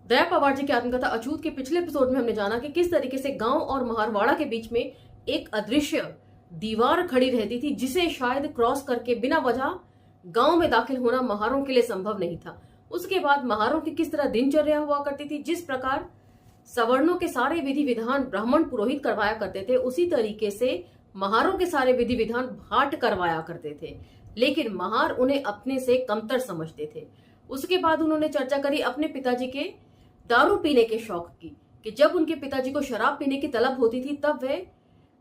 दया पवार जी की आत्मकथा अछूत के पिछले एपिसोड में हमने जाना कि किस तरीके से गांव और महारवाड़ा के बीच में एक अदृश्य दीवार खड़ी रहती थी, जिसे शायद क्रॉस करके बिना वजह गांव में दाखिल होना महारों के लिए संभव नहीं था। उसके बाद महारों की किस तरह दिनचर्या हुआ करती थी, जिस प्रकार सवर्णों के सारे विधि विधान ब्राह्मण पुरोहित करवाया करते थे, उसी तरीके से महारों के सारे विधि विधान भाट करवाया करते थे, लेकिन महार उन्हें अपने से कमतर समझते थे। उसके बाद उन्होंने चर्चा करी अपने पिताजी के दारू पीने के शौक की, कि जब उनके पिताजी को शराब पीने की तलब होती थी तब वे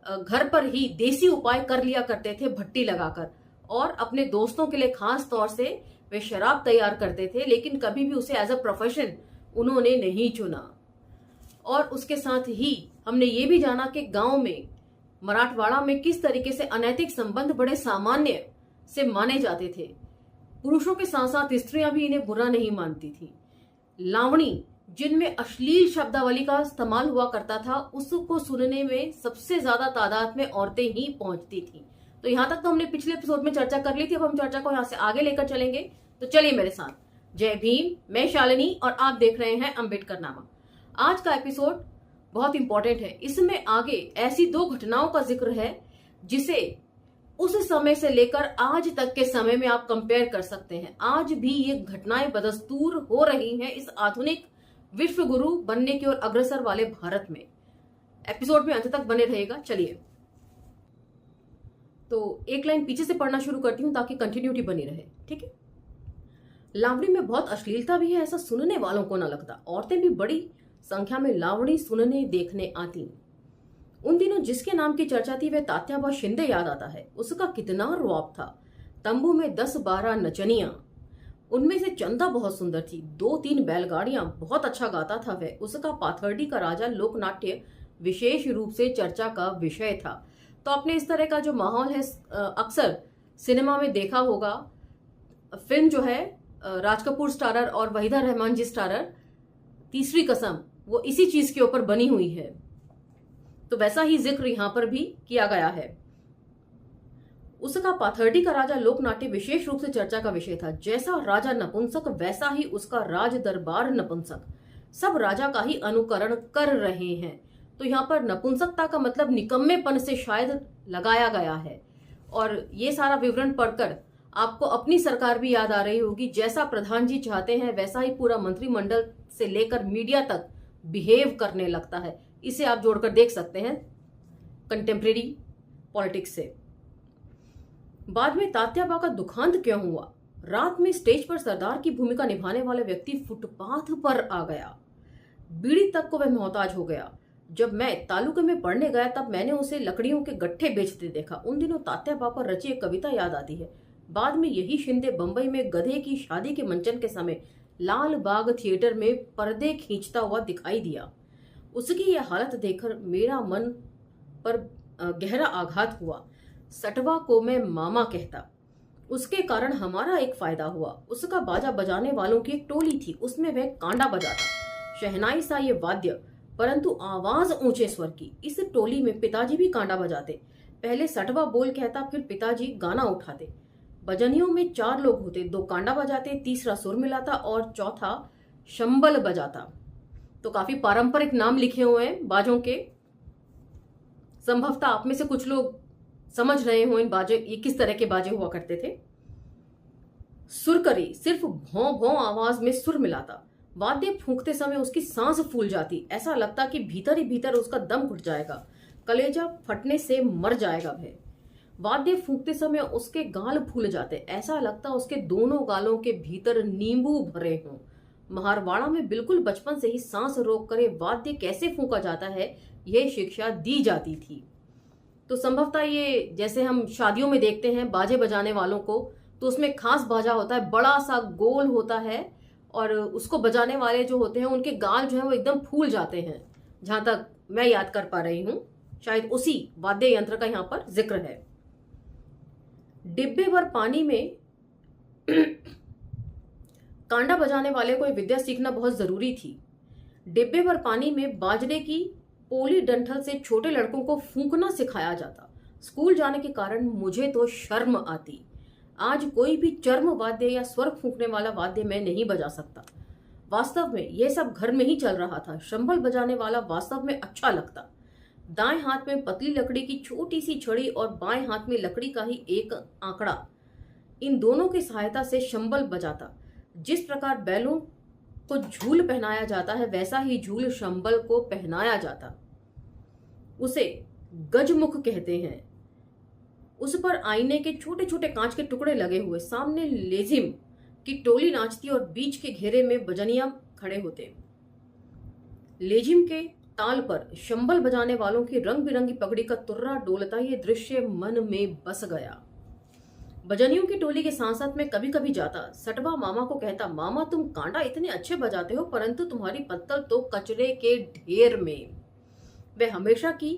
घर पर ही देसी उपाय कर लिया करते थे भट्टी लगाकर, और अपने दोस्तों के लिए खास तौर से वे शराब तैयार करते थे, लेकिन कभी भी उसे एज अ प्रोफेशन उन्होंने नहीं चुना। और उसके साथ ही हमने ये भी जाना कि गांव में मराठवाड़ा में किस तरीके से अनैतिक संबंध बड़े सामान्य से माने जाते थे। पुरुषों के साथ साथ स्त्रियां भी इन्हें बुरा नहीं मानती थी। लावणी, जिनमें अश्लील शब्दावली का इस्तेमाल हुआ करता था, उसको सुनने में सबसे ज्यादा तादाद में औरतें ही पहुंचती थी। तो यहां तक तो हमने पिछले एपिसोड में चर्चा कर ली थी। अब हम चर्चा को यहां से आगे लेकर चलेंगे, तो चलिए मेरे साथ। जय भीम, मैं शालिनी और आप देख रहे हैं अंबेडकर नामा। आज का एपिसोड बहुत इंपॉर्टेंट है। इसमें आगे ऐसी दो घटनाओं का जिक्र है जिसे उस समय से लेकर आज तक के समय में आप कंपेयर कर सकते हैं। आज भी ये घटनाएं बदस्तूर हो रही हैं इस आधुनिक विश्व गुरु बनने की ओर अग्रसर वाले भारत में। एपिसोड में अंत तक बने रहेगा। चलिए, तो एक लाइन पीछे से पढ़ना शुरू करती हूं ताकि कंटिन्यूटी बनी रहे, ठीक है। लावणी में बहुत अश्लीलता भी है, ऐसा सुनने वालों को ना लगता। औरतें भी बड़ी संख्या में लावणी सुनने देखने आती। उन दिनों जिसके नाम की चर्चा थी वह तात्याबा शिंदे याद आता है। उसका कितना रुआब था। तंबू में 10-12 नचनियां, उनमें से चंदा बहुत सुंदर थी। 2-3 बैलगाड़ियां, बहुत अच्छा गाता था वह। उसका पाथर्डी का राजा लोकनाट्य विशेष रूप से चर्चा का विषय था। तो आपने इस तरह का जो माहौल है अक्सर सिनेमा में देखा होगा। फिल्म जो है राज कपूर स्टारर और वहीदा रहमान जी स्टारर तीसरी कसम, वो इसी चीज के ऊपर बनी हुई है। तो वैसा ही जिक्र यहां पर भी किया गया है। उसका पाथर्डी का राजा लोकनाट्य विशेष रूप से चर्चा का विषय था। जैसा राजा नपुंसक वैसा ही उसका राज दरबार नपुंसक। सब राजा का ही अनुकरण कर रहे हैं। तो यहाँ पर नपुंसकता का मतलब निकम्मेपन से शायद लगाया गया है। और ये सारा विवरण पढ़कर आपको अपनी सरकार भी याद आ रही होगी। जैसा प्रधान जी चाहते हैं वैसा ही पूरा मंत्रिमंडल से लेकर मीडिया तक बिहेव करने लगता है। इसे आप जोड़कर देख सकते हैं कंटेम्प्रेरी पॉलिटिक्स से। बाद में तात्याबा का दुखांत क्यों हुआ? रात में स्टेज पर सरदार की भूमिका निभाने वाले व्यक्ति फुटपाथ पर आ गया। बीड़ी तक को वह मोहताज हो गया। जब मैं तालुके में पढ़ने गया तब मैंने उसे लकड़ियों के गट्ठे बेचते देखा। उन दिनों तात्याबा पर रची एक कविता याद आती है। बाद में यही शिंदे बंबई में गधे की शादी के मंचन के समय लाल बाग थिएटर में पर्दे खींचता हुआ दिखाई दिया। उसकी यह हालत देखकर मेरा मन पर गहरा आघात हुआ। सटवा को मैं मामा कहता। उसके कारण हमारा एक फायदा हुआ। उसका बाजा बजाने वालों की एक टोली थी, उसमें वह कांडा बजाता। शहनाई सा ये वाद्य, परंतु आवाज ऊंचे स्वर की। इस टोली में पिताजी भी कांडा बजाते। पहले सटवा बोल कहता, फिर पिताजी गाना उठाते। बजनियों में 4 लोग होते, 2 कांडा बजाते, तीसरा सुर मिलाता और चौथा शंबल बजाता। तो काफी पारंपरिक नाम लिखे हुए हैं बाजों के। संभवतः आप में से कुछ लोग समझ रहे हो इन बाजे, ये किस तरह के बाजे हुआ करते थे। सुरकरी सिर्फ भौं भौं आवाज में सुर मिलाता। वाद्य फूंकते समय उसकी सांस फूल जाती। ऐसा लगता कि भीतर ही भीतर उसका दम घुट जाएगा, कलेजा फटने से मर जाएगा वह। वाद्य फूंकते समय उसके गाल फूल जाते। ऐसा लगता उसके दोनों गालों के भीतर नींबू भरे हों। महारवाड़ा में बिल्कुल बचपन से ही सांस रोक कर वाद्य कैसे फूंका जाता है यह शिक्षा दी जाती थी। तो संभवतः ये जैसे हम शादियों में देखते हैं बाजे बजाने वालों को, तो उसमें खास बाजा होता है, बड़ा सा गोल होता है, और उसको बजाने वाले जो होते हैं उनके गाल जो है वो एकदम फूल जाते हैं। जहां तक मैं याद कर पा रही हूं, शायद उसी वाद्य यंत्र का यहां पर जिक्र है। डिब्बे भर पानी में कांडा बजाने वाले को विद्या सीखना बहुत जरूरी थी। डिब्बे भर पानी में बाजरे की पोली डंठल से छोटे लड़कों को फूंकना सिखाया जाता। स्कूल जाने के कारण मुझे तो शर्म आती। आज कोई भी चर्म वाद्य या स्वर फूंकने वाला वाद्य मैं नहीं बजा सकता। वास्तव में यह सब घर में ही चल रहा था। शंबल बजाने वाला वास्तव में अच्छा लगता। दाएं हाथ में पतली लकड़ी की छोटी सी छड़ी और बाएं हाथ में लकड़ी का ही एक आंकड़ा, इन दोनों की सहायता से शंबल बजाता। जिस प्रकार बैलों को झूल पहनाया जाता है वैसा ही झूल शंबल को पहनाया जाता। उसे गजमुख कहते हैं। उस पर आईने के छोटे छोटे कांच के टुकड़े लगे हुए, सामने लेजिम की टोली नाचती और बीच के घेरे में बजनिया खड़े होते। लेजिम के ताल पर शंबल बजाने वालों की रंग बिरंगी पगड़ी का तुर्रा डोलता ये दृश्य मन में बस गया। बजनियों की टोली के साथ साथ मैं कभी कभी जाता। सटवा मामा को कहता, मामा तुम कांटा इतने अच्छे बजाते हो परंतु तुम्हारी पत्तल तो कचरे के ढेर में। वह हमेशा की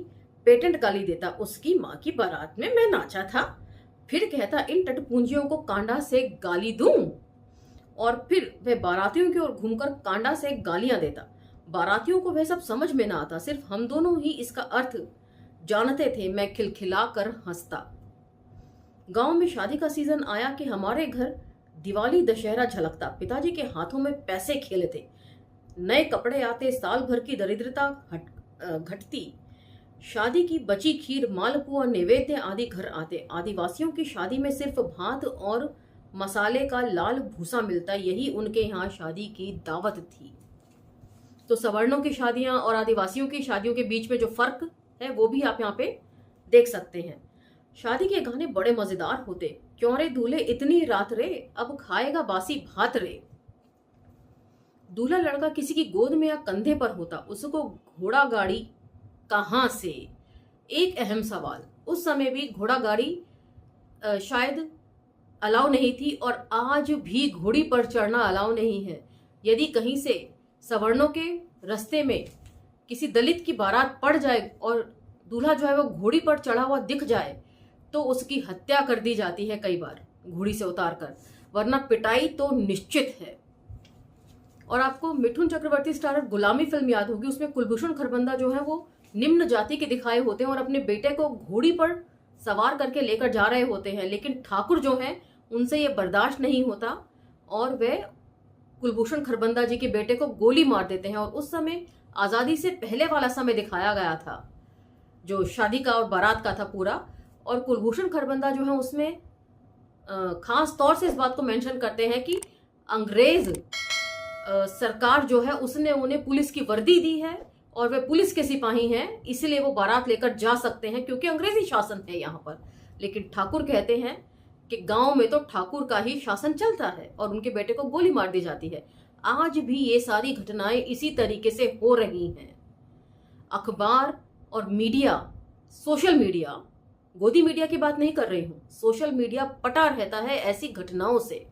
पेटेंट गाली देता, उसकी माँ की बारात में मैं नाचा था। फिर कहता, इन टटपूंजियों को कांडा से गाली दूं। और फिर वह बारातियों की ओर घूमकर कांडा से गालियां देता। बारातियों को वह सब समझ में ना आता, सिर्फ हम दोनों ही इसका अर्थ जानते थे। मैं खिलखिला कर हंसता। गांव में शादी का सीजन आया कि हमारे घर दिवाली दशहरा झलकता। पिताजी के हाथों में पैसे खेले थे, नए कपड़े आते, साल भर की दरिद्रता घटती। शादी की बची खीर, मालपुआ, नैवेद्य आदि घर आते। आदिवासियों की शादी में सिर्फ भात और मसाले का लाल भूसा मिलता, यही उनके यहाँ शादी की दावत थी। तो सवर्णों की शादियां और आदिवासियों की शादियों के बीच में जो फर्क है वो भी आप यहाँ पे देख सकते हैं। शादी के गाने बड़े मजेदार होते। क्यों रे दूल्हे इतनी रात रे, अब खाएगा बासी भात रे। दूल्हा लड़का किसी की गोद में या कंधे पर होता, उसको घोड़ा गाड़ी कहां से? एक अहम सवाल। उस समय भी घोड़ा गाड़ी शायद अलाउ नहीं थी और आज भी घोड़ी पर चढ़ना अलाउ नहीं है। यदि कहीं से सवर्णों के रास्ते में किसी दलित की बारात पड़ जाए और दूल्हा जो है वो घोड़ी पर चढ़ा हुआ दिख जाए तो उसकी हत्या कर दी जाती है, कई बार घोड़ी से उतार कर, वरना पिटाई तो निश्चित है। और आपको मिठुन चक्रवर्ती स्टारर गुलामी फिल्म याद होगी, उसमें कुलभूषण खरबंदा जो है वो निम्न जाति के दिखाए होते हैं और अपने बेटे को घोड़ी पर सवार करके लेकर जा रहे होते हैं, लेकिन ठाकुर जो हैं उनसे ये बर्दाश्त नहीं होता और वे कुलभूषण खरबंदा जी के बेटे को गोली मार देते हैं। और उस समय आजादी से पहले वाला समय दिखाया गया था, जो शादी का और बारात का था पूरा। और कुलभूषण खरबंदा जो है उसमें खास तौर से इस बात को मेंशन करते हैं कि अंग्रेज सरकार जो है उसने उन्हें पुलिस की वर्दी दी है और वे पुलिस के सिपाही हैं, इसलिए वो बारात लेकर जा सकते हैं क्योंकि अंग्रेजी शासन है यहाँ पर। लेकिन ठाकुर कहते हैं कि गांव में तो ठाकुर का ही शासन चलता है और उनके बेटे को गोली मार दी जाती है। आज भी ये सारी घटनाएं इसी तरीके से हो रही हैं। अखबार और मीडिया, सोशल मीडिया, गोदी मीडिया की बात नहीं कर रही हूं, सोशल मीडिया पटा रहता है ऐसी घटनाओं से।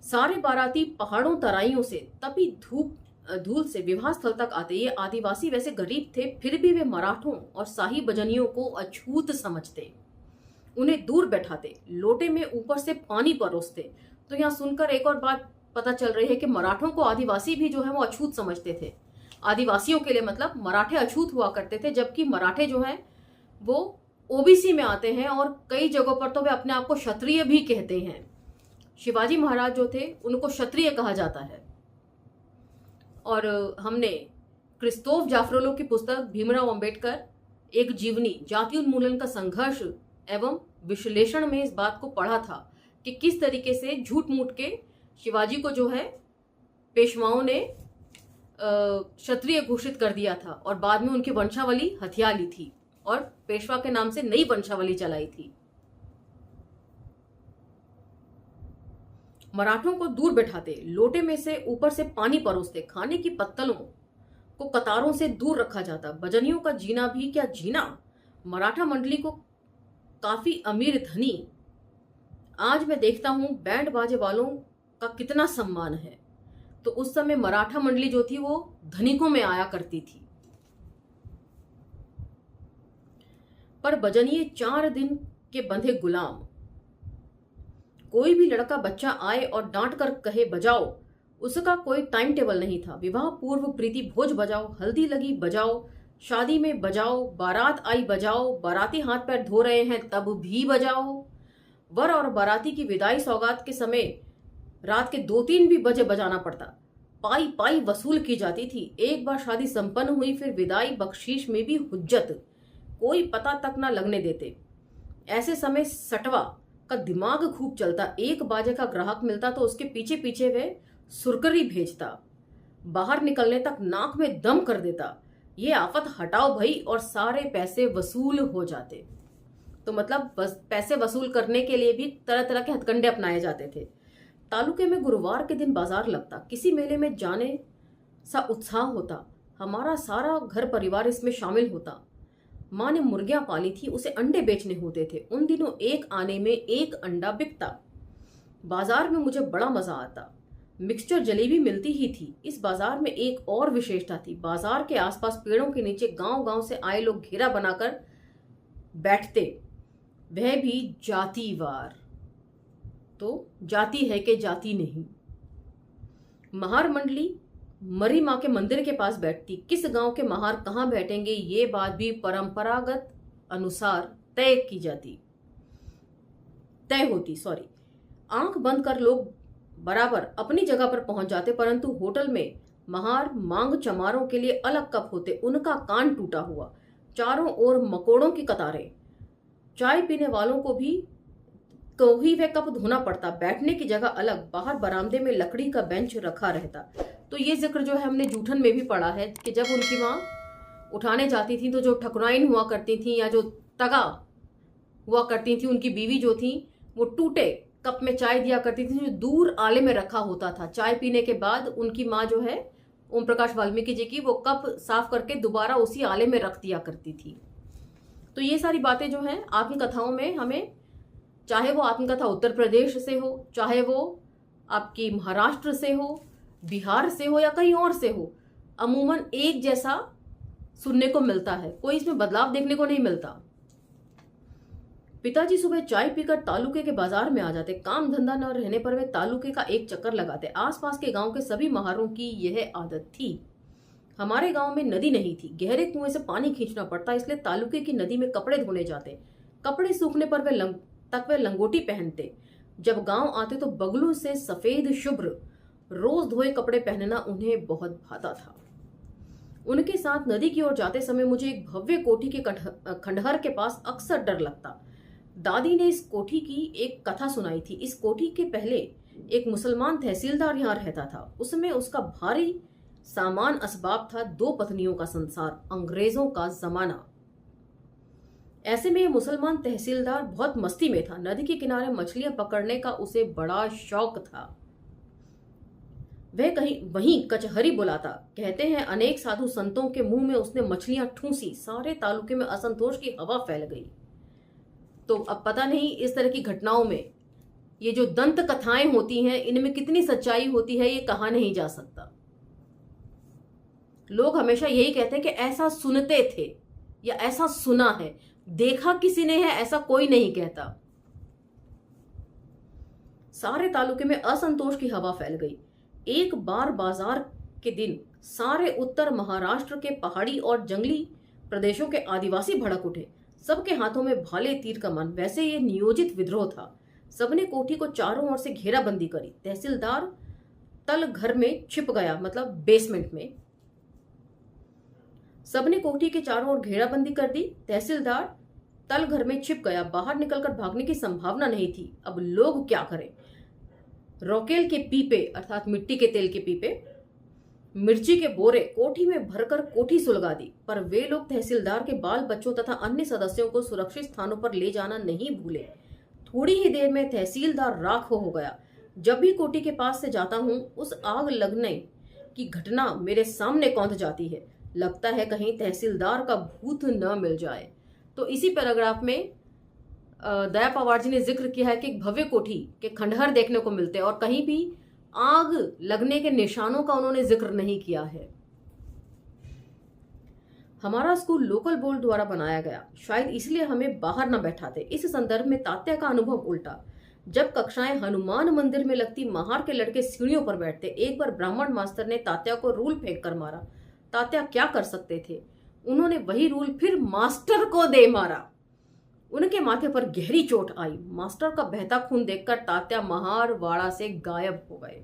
सारे बाराती पहाड़ों तराइयों से तपी धूल से विवाह स्थल तक आते। ये आदिवासी वैसे गरीब थे, फिर भी वे मराठों और शाही बजनियों को अछूत समझते, उन्हें दूर बैठाते, लोटे में ऊपर से पानी परोसते। तो यहाँ सुनकर एक और बात पता चल रही है कि मराठों को आदिवासी भी जो है वो अछूत समझते थे। आदिवासियों के लिए मतलब मराठे अछूत हुआ करते थे, जबकि मराठे जो हैं वो ओबीसी में आते हैं और कई जगहों पर तो वे अपने आप को क्षत्रिय भी कहते हैं। शिवाजी महाराज जो थे उनको क्षत्रिय कहा जाता है। और हमने क्रिस्तोफ जाफरोलो की पुस्तक भीमराव अंबेडकर एक जीवनी, जाति उन्मूलन का संघर्ष एवं विश्लेषण में इस बात को पढ़ा था कि किस तरीके से झूठ मूठ के शिवाजी को जो है पेशवाओं ने क्षत्रिय घोषित कर दिया था और बाद में उनकी वंशावली हथिया ली थी और पेशवा के नाम से नई वंशावली चलाई थी। मराठों को दूर बैठाते, लोटे में से ऊपर से पानी परोसते, खाने की पत्तलों को कतारों से दूर रखा जाता। बजनियों का जीना भी क्या जीना, मराठा मंडली को काफी अमीर धनी। आज मैं देखता हूं बैंड बाजे वालों का कितना सम्मान है, तो उस समय मराठा मंडली जो थी वो धनिकों में आया करती थी। पर बजनिए 4 दिन के बंधे गुलाम। कोई भी लड़का बच्चा आए और डांट कर कहे बजाओ, उसका कोई टाइम टेबल नहीं था। विवाह पूर्व प्रीति भोज बजाओ, हल्दी लगी बजाओ, शादी में बजाओ, बारात आई बजाओ, बाराती हाथ पैर धो रहे हैं तब भी बजाओ, वर और बाराती की विदाई सौगात के समय रात के 2-3 भी बजे बजाना पड़ता। पाई पाई वसूल की जाती थी। एक बार शादी संपन्न हुई, फिर विदाई बख्शीश में भी हुज्जत, कोई पता तक ना लगने देते। ऐसे समय सटवा का दिमाग खूब चलता। 1 बाजे का ग्राहक मिलता तो उसके पीछे पीछे वह सुरकरी भेजता, बाहर निकलने तक नाक में दम कर देता। ये आफत हटाओ भई और सारे पैसे वसूल हो जाते। तो मतलब पैसे वसूल करने के लिए भी तरह तरह के हथकंडे अपनाए जाते थे। तालुके में गुरुवार के दिन बाजार लगता, किसी मेले में जाने सा उत्साह होता। हमारा सारा घर परिवार इसमें शामिल होता। माँ ने मुर्गियां पाली थी, उसे अंडे बेचने होते थे। उन दिनों 1 आने में 1 अंडा बिकता। बाजार में मुझे बड़ा मजा आता। मिक्सचर जलेबी मिलती ही थी। इस बाजार में एक और विशेषता थी। बाजार के आसपास पेड़ों के नीचे गांव गांव से आए लोग घेरा बनाकर बैठते, वह भी जातिवार। तो जाति है कि जाति नहीं। महार मंडली मरी माँ के मंदिर के पास बैठती। किस गांव के महार कहाँ बैठेंगे ये बात भी परंपरागत अनुसार तय होती। आंख बंद कर लोग बराबर अपनी जगह पर पहुंच जाते, परंतु होटल में महार मांग चमारों के लिए अलग कप होते। उनका कान टूटा हुआ, चारों ओर मकोड़ों की कतारें। चाय पीने वालों को भी वह कप धोना पड़ता। बैठने की जगह अलग, बाहर बरामदे में लकड़ी का बेंच रखा रहता। तो ये जिक्र जो है हमने जूठन में भी पढ़ा है कि जब उनकी माँ उठाने जाती थी तो जो ठकुराइन हुआ करती थी या जो तगा हुआ करती थी, उनकी बीवी जो थी, वो टूटे कप में चाय दिया करती थी जो दूर आले में रखा होता था। चाय पीने के बाद उनकी माँ जो है ओम प्रकाश वाल्मीकि जी की, वो कप साफ करके दोबारा उसी आले में रख दिया करती थी। तो ये सारी बातें जो हैं आत्मकथाओं में हमें, चाहे वो आत्मकथा उत्तर प्रदेश से हो, चाहे वो आपकी महाराष्ट्र से हो, बिहार से हो या कहीं और से हो, अमूमन एक जैसा सुनने को मिलता है। कोई इसमें बदलाव देखने को नहीं मिलता। पिताजी सुबह चाय पीकर तालुके के बाजार में आ जाते। काम धंधा न रहने पर वे तालुके का एक चक्कर लगाते। आसपास के गांव के सभी महारों की यह आदत थी। हमारे गांव में नदी नहीं थी, गहरे कुएं से पानी खींचना पड़ता, इसलिए तालुके की नदी में कपड़े धोने जाते। कपड़े सूखने पर वे लंगोटी पहनते। जब गांव आते तो बगलों से सफेद शुभ्र रोज धोए कपड़े पहनना उन्हें बहुत भाता था। उनके साथ नदी की ओर जाते समय मुझे एक भव्य कोठी के खंडहर के पास अक्सर डर लगता। दादी ने इस कोठी की एक कथा सुनाई थी। इस कोठी के पहले एक मुसलमान तहसीलदार यहाँ रहता था। उसमें उसका भारी सामान असबाब था। 2 पत्नियों का संसार, अंग्रेजों का जमाना। ऐसे में ये मुसलमान तहसीलदार बहुत मस्ती में था। नदी के किनारे मछलियां पकड़ने का उसे बड़ा शौक था। वह कहीं वहीं कचहरी बुलाता। कहते हैं अनेक साधु संतों के मुंह में उसने मछलियां ठूंसी। सारे तालुके में असंतोष की हवा फैल गई। तो अब पता नहीं इस तरह की घटनाओं में ये जो दंत कथाएं होती हैं, इनमें कितनी सच्चाई होती है ये कहा नहीं जा सकता। लोग हमेशा यही कहते हैं कि ऐसा सुनते थे या ऐसा सुना है, देखा किसी ने है ऐसा कोई नहीं कहता। सारे तालुके में असंतोष की हवा फैल गई। एक बार बाजार के दिन सारे उत्तर महाराष्ट्र के पहाड़ी और जंगली प्रदेशों के आदिवासी भड़क उठे। सबके हाथों में भाले तीर कमान। वैसे ये नियोजित विद्रोह था। सबने कोठी को चारों ओर से घेराबंदी करी। तहसीलदार तल घर में छिप गया, मतलब बेसमेंट में। सबने कोठी के चारों ओर घेराबंदी कर दी। तहसीलदार तल घर में छिप गया। बाहर निकलकर भागने की संभावना नहीं थी। अब लोग क्या करें? रॉकेल के पीपे अर्थात मिट्टी के तेल के पीपे, मिर्ची के बोरे कोठी में भरकर कोठी सुलगा दी। पर वे लोग तहसीलदार के बाल बच्चों तथा अन्य सदस्यों को सुरक्षित स्थानों पर ले जाना नहीं भूले। थोड़ी ही देर में तहसीलदार राख हो गया। जब भी कोठी के पास से जाता हूं, उस आग लगने की घटना मेरे सामने कौंध जाती है। लगता है कहीं तहसीलदार का भूत न मिल जाए। तो इसी पैराग्राफ में दया पवार जी ने जिक्र किया है कि भव्य कोठी के खंडहर देखने को मिलते हैं और कहीं भी आग लगने के निशानों का उन्होंने जिक्र नहीं किया है। हमारा स्कूल लोकल बोर्ड द्वारा बनाया गया, शायद इसलिए हमें बाहर न बैठाते। इस संदर्भ में तात्या का अनुभव उल्टा। जब कक्षाएं हनुमान मंदिर में लगती, महार के लड़के सीढ़ियों पर बैठते। एक बार ब्राह्मण मास्टर ने तात्या को रूल फेंक कर मारा। तात्या क्या कर सकते थे? उन्होंने वही रूल फिर मास्टर को दे मारा। उनके माथे पर गहरी चोट आई। मास्टर का बहता खून देखकर तात्या महारवाड़ा से गायब हो गए।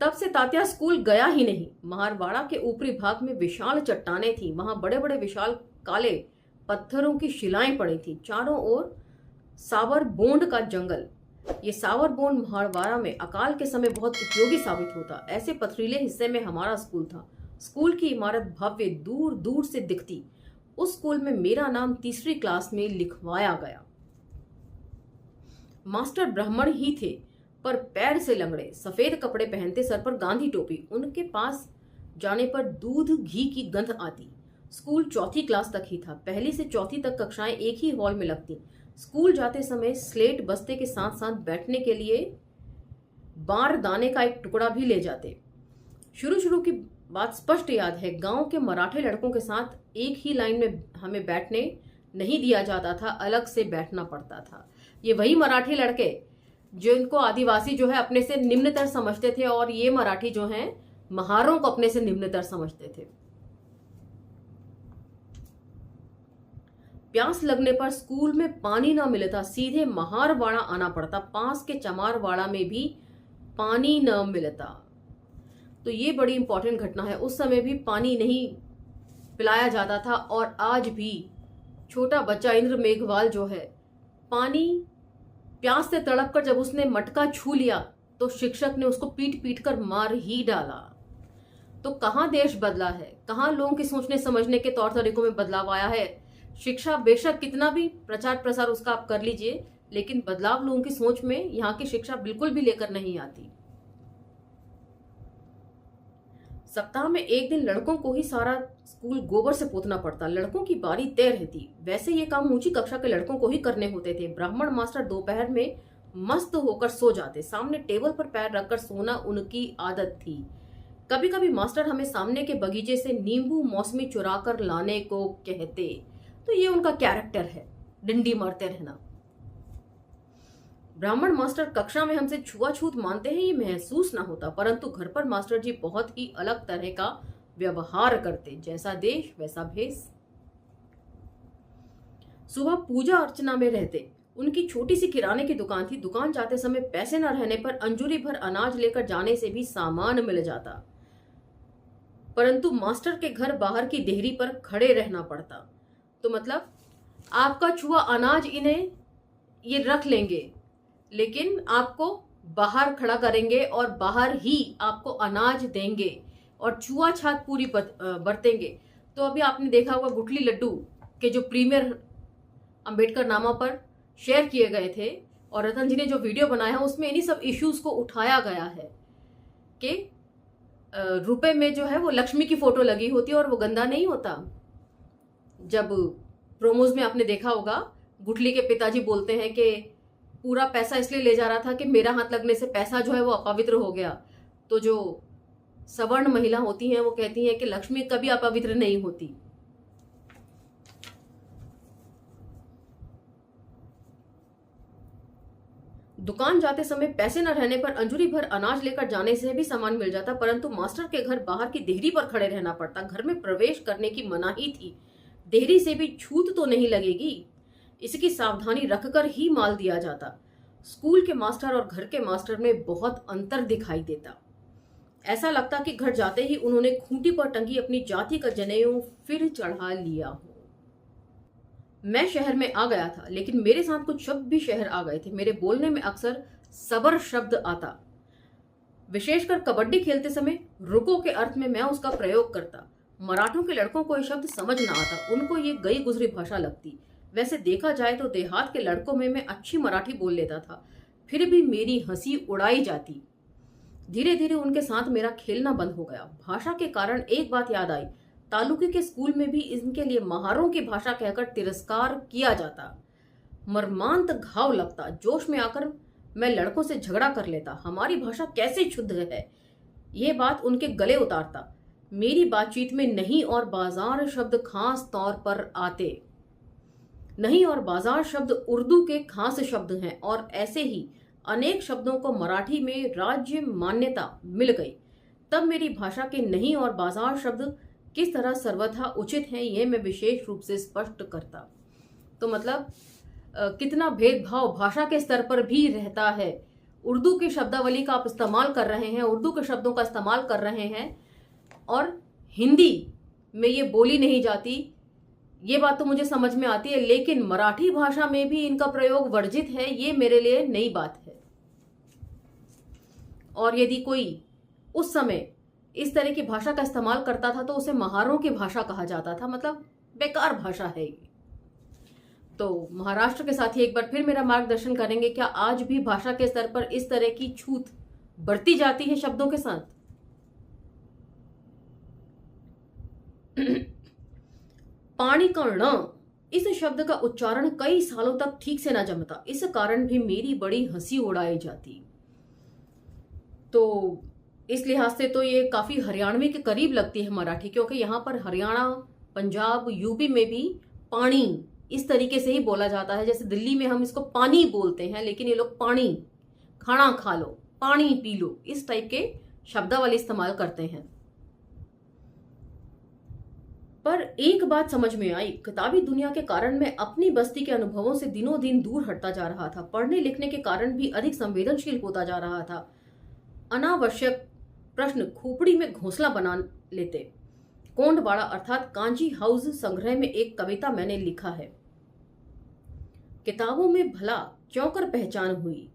तब से तात्या स्कूल गया ही नहीं। महारवाड़ा के ऊपरी भाग में विशाल चट्टानें थी, वहां बड़े बड़े विशाल काले पत्थरों की शिलाएं पड़ी थी। चारों ओर सावर बोंड का जंगल। ये सावर बोंड महारवाड़ा में अकाल के समय बहुत उपयोगी साबित होता। ऐसे पथरीले हिस्से में हमारा स्कूल था। स्कूल की इमारत भव्य दूर दूर से दिखती। उस स्कूल में मेरा नाम तीसरी क्लास में लिखवाया गया। मास्टर ब्राह्मण ही थे, पर पैर से लंगड़े, सफेद कपड़े पहनते, सर पर गांधी टोपी। उनके पास जाने पर दूध घी की गंध आती। स्कूल चौथी क्लास तक ही था। पहली से चौथी तक कक्षाएं एक ही हॉल में लगती। स्कूल जाते समय स्लेट बस्ते के साथ साथ बैठने के लिए बार दाने का एक टुकड़ा भी ले जाते। शुरू की बात स्पष्ट याद है। गांव के मराठे लड़कों के साथ एक ही लाइन में हमें बैठने नहीं दिया जाता था, अलग से बैठना पड़ता था। ये वही मराठी लड़के जिनको आदिवासी जो है अपने से निम्नतर समझते थे, और ये मराठी जो हैं महारों को अपने से निम्नतर समझते थे। प्यास लगने पर स्कूल में पानी ना मिलता, सीधे महारवाड़ा आना पड़ता। पास के चमारवाड़ा में भी पानी न मिलता। तो ये बड़ी इंपॉर्टेंट घटना है। उस समय भी पानी नहीं पिलाया जाता था, और आज भी छोटा बच्चा इंद्र मेघवाल जो है, पानी प्यास से तड़प कर जब उसने मटका छू लिया तो शिक्षक ने उसको पीट पीट कर मार ही डाला। तो कहाँ देश बदला है, कहाँ लोगों के सोचने समझने के तौर तरीकों में बदलाव आया है। शिक्षा बेशक कितना भी प्रचार प्रसार उसका आप कर लीजिए, लेकिन बदलाव लोगों की सोच में यहाँ की शिक्षा बिल्कुल भी लेकर नहीं आती। सप्ताह में एक दिन लड़कों को ही सारा स्कूल गोबर से पोतना पड़ता। लड़कों की बारी तय रहती। वैसे ये काम ऊंची कक्षा के लड़कों को ही करने होते थे। ब्राह्मण मास्टर दोपहर में मस्त होकर सो जाते। सामने टेबल पर पैर रखकर सोना उनकी आदत थी। कभी कभी मास्टर हमें सामने के बगीचे से नींबू मौसमी चुरा कर लाने को कहते। तो ये उनका कैरेक्टर है, डिंडी मारते रहना। ब्राह्मण मास्टर कक्षा में हमसे छुआछूत मानते हैं ये महसूस ना होता, परंतु घर पर मास्टर जी बहुत ही अलग तरह का व्यवहार करते। जैसा देश वैसा भेष। सुबह पूजा अर्चना में रहते। उनकी छोटी सी किराने की दुकान थी। दुकान जाते समय पैसे न रहने पर अंजुरी भर अनाज लेकर जाने से भी सामान मिल जाता, परंतु मास्टर के घर बाहर की देहरी पर खड़े रहना पड़ता। तो मतलब आपका छुआ अनाज इन्हें ये रख लेंगे, लेकिन आपको बाहर खड़ा करेंगे और बाहर ही आपको अनाज देंगे और छुआछात पूरी बरतेंगे। तो अभी आपने देखा होगा गुठली लड्डू के जो प्रीमियर अंबेडकर नामा पर शेयर किए गए थे, और रतन जी ने जो वीडियो बनाया है उसमें इन्हीं सब इश्यूज को उठाया गया है कि रुपए में जो है वो लक्ष्मी की फोटो लगी होती है और वो गंदा नहीं होता। जब प्रोमोज में आपने देखा होगा गुठली के पिताजी बोलते हैं कि पूरा पैसा इसलिए ले जा रहा था कि मेरा हाथ लगने से पैसा जो है वो अपवित्र हो गया। तो जो सवर्ण महिला होती हैं वो कहती हैं कि लक्ष्मी कभी अपवित्र नहीं होती। दुकान जाते समय पैसे न रहने पर अंजुरी भर अनाज लेकर जाने से भी सामान मिल जाता, परंतु मास्टर के घर बाहर की देहरी पर खड़े रहना पड़ता। घर में प्रवेश करने की मनाही थी। देहरी से भी छूत तो नहीं लगेगी, इसकी सावधानी रखकर ही माल दिया जाता। स्कूल के मास्टर और घर के मास्टर में बहुत अंतर दिखाई देता। ऐसा लगता कि घर जाते ही उन्होंने खूंटी पर टंगी अपनी जाति का जनेऊ फिर चढ़ा लिया हो। मैं शहर में आ गया था, लेकिन मेरे साथ कुछ शब्द भी शहर आ गए थे। मेरे बोलने में अक्सर सबर शब्द आता, विशेषकर कबड्डी खेलते समय रुको के अर्थ में मैं उसका प्रयोग करता। मराठों के लड़कों को ये शब्द समझ ना आता, उनको ये गई गुजरी भाषा लगती। वैसे देखा जाए तो देहात के लड़कों में मैं अच्छी मराठी बोल लेता था, फिर भी मेरी हंसी उड़ाई जाती। धीरे धीरे उनके साथ मेरा खेलना बंद हो गया। भाषा के कारण एक बात याद आई, तालुके के स्कूल में भी इनके लिए महारों की भाषा कहकर तिरस्कार किया जाता। मर्मांत घाव लगता। जोश में आकर मैं लड़कों से झगड़ा कर लेता। हमारी भाषा कैसे शुद्ध है, ये बात उनके गले उतारता। मेरी बातचीत में नहीं और बाजार शब्द खास तौर पर आते। नहीं और बाजार शब्द उर्दू के खास शब्द हैं, और ऐसे ही अनेक शब्दों को मराठी में राज्य मान्यता मिल गई। तब मेरी भाषा के नहीं और बाजार शब्द किस तरह सर्वथा उचित हैं, यह मैं विशेष रूप से स्पष्ट करता। तो मतलब कितना भेदभाव भाषा के स्तर पर भी रहता है। उर्दू की शब्दावली का आप इस्तेमाल कर रहे हैं, उर्दू के शब्दों का इस्तेमाल कर रहे हैं और हिंदी में ये बोली नहीं जाती, ये बात तो मुझे समझ में आती है, लेकिन मराठी भाषा में भी इनका प्रयोग वर्जित है, ये मेरे लिए नई बात है। और यदि कोई उस समय इस तरह की भाषा का इस्तेमाल करता था तो उसे महारों की भाषा कहा जाता था, मतलब बेकार भाषा है ये। तो महाराष्ट्र के साथी एक बार फिर मेरा मार्गदर्शन करेंगे, क्या आज भी भाषा के स्तर पर इस तरह की छूत बरती जाती है शब्दों के साथ? पाणिकर्ण, इस शब्द का उच्चारण कई सालों तक ठीक से ना जमता, इस कारण भी मेरी बड़ी हंसी उड़ाई जाती। तो इस लिहाज से तो ये काफी हरियाणवी के करीब लगती है मराठी, क्योंकि यहाँ पर हरियाणा, पंजाब, यूपी में भी पानी इस तरीके से ही बोला जाता है। जैसे दिल्ली में हम इसको पानी बोलते हैं, लेकिन ये लोग पानी, खाना खा लो, पानी पी लो, इस टाइप के शब्दावली इस्तेमाल करते हैं। पर एक बात समझ में आई, किताबी दुनिया के कारण मैं अपनी बस्ती के अनुभवों से दिनों दिन दूर हटता जा रहा था। पढ़ने लिखने के कारण भी अधिक संवेदनशील होता जा रहा था। अनावश्यक प्रश्न खोपड़ी में घोंसला बना लेते। कोंडवाड़ा अर्थात कांची हाउस संग्रह में एक कविता मैंने लिखा है, किताबों में भला क्यों कर पहचान हुई,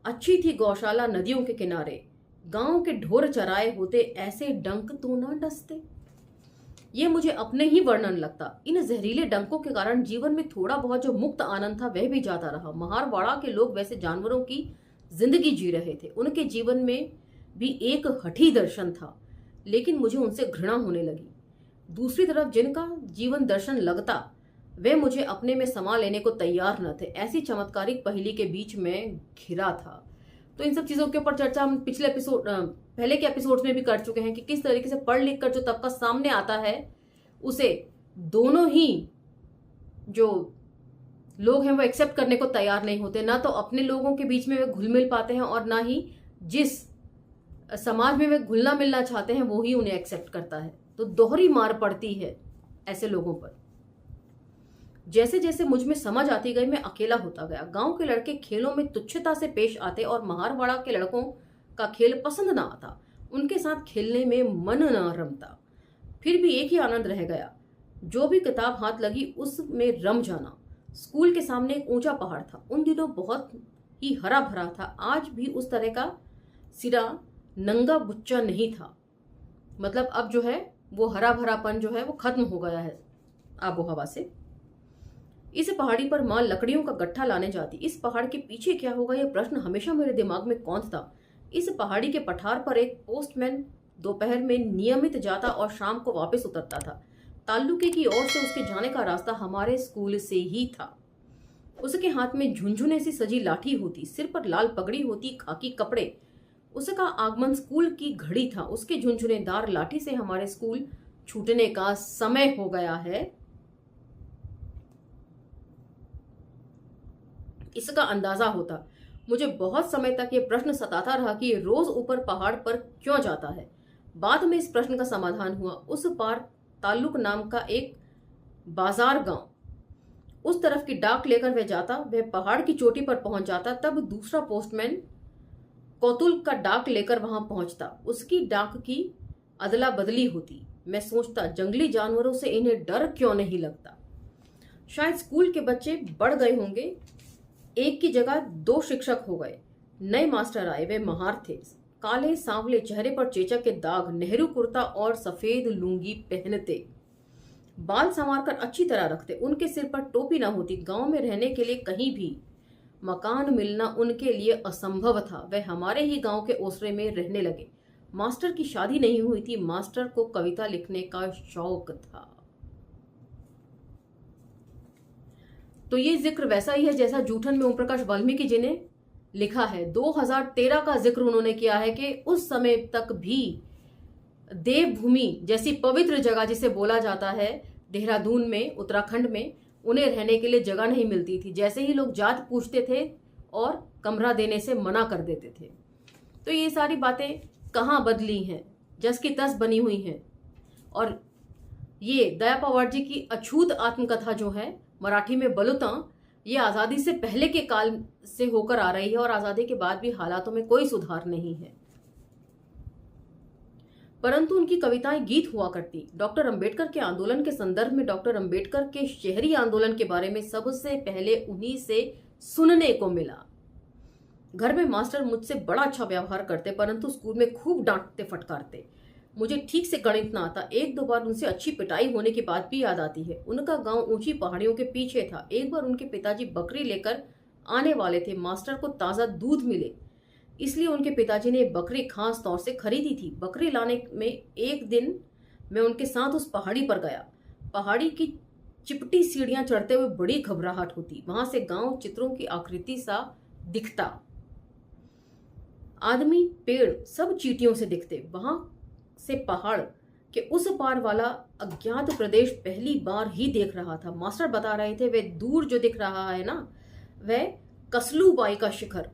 अच्छी थी गौशाला नदियों के किनारे, गांव के ढोर चराए होते, ऐसे डंक तो ना डसते। ये मुझे अपने ही वर्णन लगता। इन जहरीले डंकों के कारण जीवन में थोड़ा बहुत जो मुक्त आनंद था वह भी जाता रहा। महारवाड़ा के लोग वैसे जानवरों की जिंदगी जी रहे थे, उनके जीवन में भी एक हठी दर्शन था, लेकिन मुझे उनसे घृणा होने लगी। दूसरी तरफ जिनका जीवन दर्शन लगता वे मुझे अपने में समा लेने को तैयार न थे। ऐसी चमत्कारिक पहेली के बीच में घिरा था। तो इन सब चीजों के ऊपर चर्चा हम पिछले पहले के एपिसोड्स में भी कर चुके हैं कि किस तरीके से पढ़ लिख कर जो तबका सामने आता है उसे दोनों ही जो लोग हैं वो एक्सेप्ट करने को तैयार नहीं होते। ना तो अपने लोगों के बीच में वे घुल मिल पाते हैं और ना ही जिस समाज में वे घुलना मिलना चाहते हैं वो ही उन्हें एक्सेप्ट करता है। तो दोहरी मार पड़ती है ऐसे लोगों पर। जैसे जैसे मुझ में समझ आती गई मैं अकेला होता गया। गांव के लड़के खेलों में तुच्छता से पेश आते और महारवाड़ा के लड़कों का खेल पसंद ना आता। उनके साथ खेलने में मन न रमता। फिर भी एक ही आनंद रह गया, जो भी किताब हाथ लगी उसमें रम जाना। स्कूल के सामने एक ऊंचा पहाड़ था, उन दिनों बहुत ही हरा भरा था। आज भी उस तरह का सिरा नंगा बुच्चा नहीं था, मतलब अब जो है वो हरा भरापन जो है वो खत्म हो गया है आबो हवा से। इस पहाड़ी पर मां लकड़ियों का गट्ठा लाने जाती। इस पहाड़ के पीछे क्या होगा यह प्रश्न हमेशा मेरे दिमाग में कौंधता। इस पहाड़ी के पठार पर एक पोस्टमैन दोपहर में नियमित जाता और शाम को वापस उतरता था। ताल्लुके की ओर से उसके जाने का रास्ता हमारे स्कूल से ही था। उसके हाथ में झुनझुने सी सजी लाठी होती, सिर पर लाल पगड़ी होती, खाकी कपड़े। उसका आगमन स्कूल की घड़ी था। उसके झुनझुनेदार लाठी से हमारे स्कूल छूटने का समय हो गया है, इसका अंदाजा होता। मुझे बहुत समय तक ये प्रश्न सताता रहा कि ये रोज ऊपर पहाड़ पर क्यों जाता है। बाद में इस प्रश्न का समाधान हुआ। उस पार ताल्लुक नाम का एक बाजार गांव, उस तरफ की डाक लेकर वह जाता। वह पहाड़ की चोटी पर पहुंच जाता, तब दूसरा पोस्टमैन कौतुल का डाक लेकर वहां पहुंचता। उसकी डाक की अदला बदली होती। मैं सोचता, जंगली जानवरों से इन्हें डर क्यों नहीं लगता। शायद स्कूल के बच्चे बढ़ गए होंगे, एक की जगह 2 शिक्षक हो गए। नए मास्टर आए, वे महार थे। काले सांवले, चेहरे पर चेचक के दाग, नेहरू कुर्ता और सफेद लुंगी पहनते, बाल संवार कर अच्छी तरह रखते। उनके सिर पर टोपी ना होती। गांव में रहने के लिए कहीं भी मकान मिलना उनके लिए असंभव था। वे हमारे ही गांव के ओसरे में रहने लगे। मास्टर की शादी नहीं हुई थी। मास्टर को कविता लिखने का शौक था। तो ये जिक्र वैसा ही है जैसा जूठन में ओम प्रकाश वाल्मीकि जी ने लिखा है। 2013 का जिक्र उन्होंने किया है कि उस समय तक भी देवभूमि जैसी पवित्र जगह जिसे बोला जाता है देहरादून में, उत्तराखंड में, उन्हें रहने के लिए जगह नहीं मिलती थी। जैसे ही लोग जात पूछते थे और कमरा देने से मना कर देते थे। तो ये सारी बातें कहाँ बदली हैं, जस की तस बनी हुई हैं। और ये दया पवार जी की अछूत आत्मकथा जो है मराठी में बलुता, ये आज़ादी से पहले के काल से होकर आ रही है और आज़ादी के बाद भी हालातों में कोई सुधार नहीं है। परंतु उनकी कविताएं गीत हुआ करती। डॉक्टर अंबेडकर के आंदोलन के संदर्भ में, डॉक्टर अंबेडकर के शहरी आंदोलन के बारे में सबसे पहले उन्हीं से सुनने को मिला। घर में मास्टर मुझसे बड़ा अच्छा व्यवहार करते, परंतु स्कूल में खूब डांटते फटकारते। मुझे ठीक से गणित ना आता। एक दो बार उनसे अच्छी पिटाई होने की बात भी याद आती है। उनका गांव ऊंची पहाड़ियों के पीछे था। एक बार उनके पिताजी बकरी लेकर आने वाले थे। मास्टर को ताज़ा दूध मिले, इसलिए उनके पिताजी ने बकरी खास तौर से खरीदी थी। बकरी लाने में एक दिन मैं उनके साथ उस पहाड़ी पर गया। पहाड़ी की चिपटी सीढ़ियां चढ़ते हुए बड़ी घबराहट होती। वहां से गांव चित्रों की आकृति सा दिखता। आदमी, पेड़ सब चींटियों से दिखते। वहां से पहाड़ के उस पार वाला अज्ञात प्रदेश पहली बार ही देख रहा था। मास्टर बता रहे थे, वे दूर जो दिख रहा है ना, वह कसलूबाई का शिखर,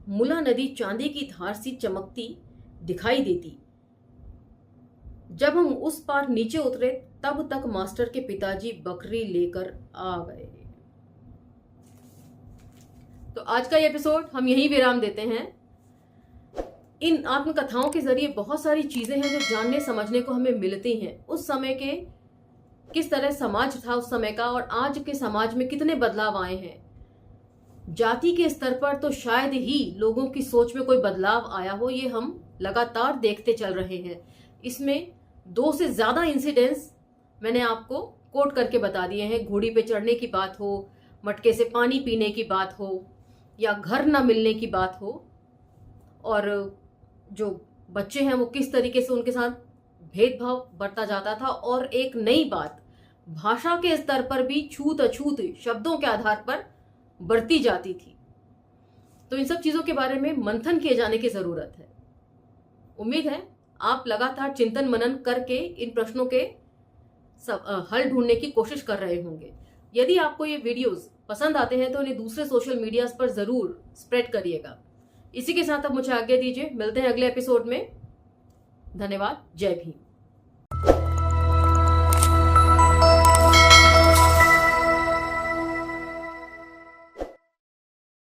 मुला नदी चांदी की धार सी चमकती दिखाई देती। जब हम उस पार नीचे उतरे तब तक मास्टर के पिताजी बकरी लेकर आ गए। तो आज का ये एपिसोड हम यहीं विराम देते हैं। इन आत्मकथाओं के जरिए बहुत सारी चीजें हैं जो जानने समझने को हमें मिलती हैं। उस समय के किस तरह समाज था उस समय का, और आज के समाज में कितने बदलाव आए हैं। जाति के स्तर पर तो शायद ही लोगों की सोच में कोई बदलाव आया हो, ये हम लगातार देखते चल रहे हैं। इसमें 2 से ज्यादा इंसिडेंट्स मैंने आपको कोट करके बता दिए हैं। घोड़ी पे चढ़ने की बात हो, मटके से पानी पीने की बात हो, या घर न मिलने की बात हो, और जो बच्चे हैं वो किस तरीके से उनके साथ भेदभाव बरता जाता था। और एक नई बात, भाषा के स्तर पर भी छूत अछूत शब्दों के आधार पर बरती जाती थी। तो इन सब चीजों के बारे में मंथन किए जाने की जरूरत है। उम्मीद है आप लगातार चिंतन मनन करके इन प्रश्नों के हल ढूंढने की कोशिश कर रहे होंगे। यदि आपको ये वीडियोस पसंद आते हैं तो इन्हें दूसरे सोशल मीडिया पर जरूर स्प्रेड करिएगा। इसी के साथ अब मुझे आज्ञा दीजिए, मिलते हैं अगले एपिसोड में। धन्यवाद। जय भीम।